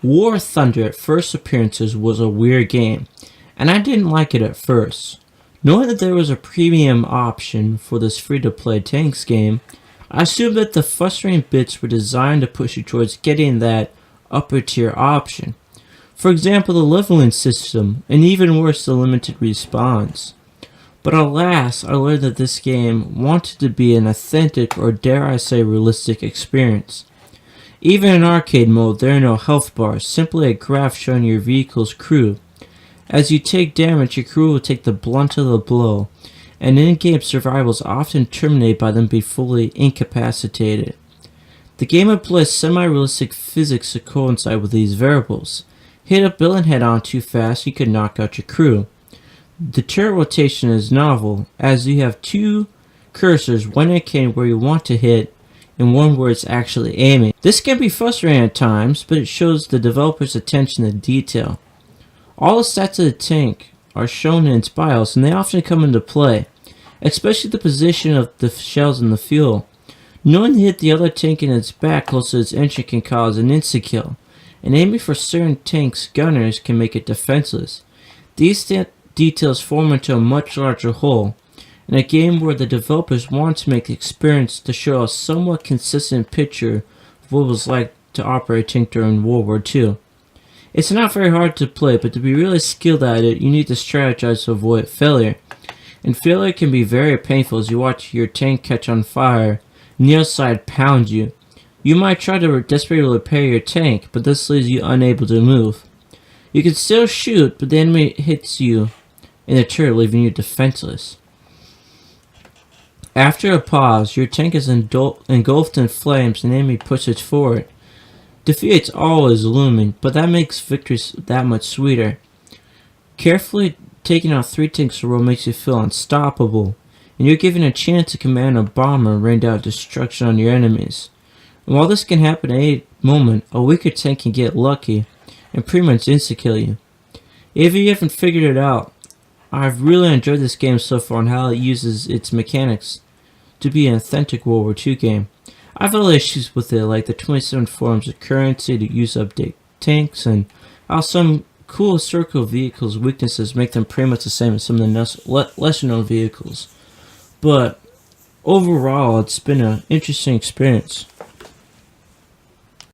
War Thunder at first appearances was a weird game, and I didn't like it at first. Knowing that there was a premium option for this free-to-play tanks game, I assumed that the frustrating bits were designed to push you towards getting that upper tier option. For example, the leveling system, and even worse, the limited respawns. But alas, I learned that this game wanted to be an authentic, or dare I say realistic experience. Even in arcade mode, there are no health bars, simply a graph showing your vehicle's crew. As you take damage, your crew will take the blunt of the blow, and in-game survival is often terminated by them being fully incapacitated. The game employs semi-realistic physics to coincide with these variables. Hit a villain head-on too fast, you could knock out your crew. The turret rotation is novel, as you have two cursors, one indicating where you want to hit, and one where it's actually aiming. This can be frustrating at times, but it shows the developer's attention to detail. All the stats of the tank are shown in its BIOS, and they often come into play, especially the position of the shells in the fuel. Knowing to hit the other tank in its back close to its engine can cause an insta-kill, and aiming for certain tanks' gunners can make it defenseless. These details form into a much larger whole, in a game where the developers want to make the experience to show a somewhat consistent picture of what it was like to operate a tank during World War II. It's not very hard to play, but to be really skilled at it, you need to strategize to avoid failure. And failure can be very painful as you watch your tank catch on fire and the other side pound you. You might try to desperately repair your tank, but this leaves you unable to move. You can still shoot, but the enemy hits you in the turret, leaving you defenseless. After a pause, your tank is engulfed in flames and the enemy pushes forward. Defeat is always looming, but that makes victories that much sweeter. Carefully taking out 3 tanks in a row makes you feel unstoppable, and you're given a chance to command a bomber and rain down destruction on your enemies. And while this can happen at any moment, a weaker tank can get lucky and pretty much insta-kill you. If you haven't figured it out, I've really enjoyed this game so far and how it uses its mechanics to be an authentic World War II game. I've had other issues with it, like the 27 forms of currency to use update tanks, and how some cool historical vehicles' weaknesses make them pretty much the same as some of the lesser known vehicles. But overall, it's been an interesting experience.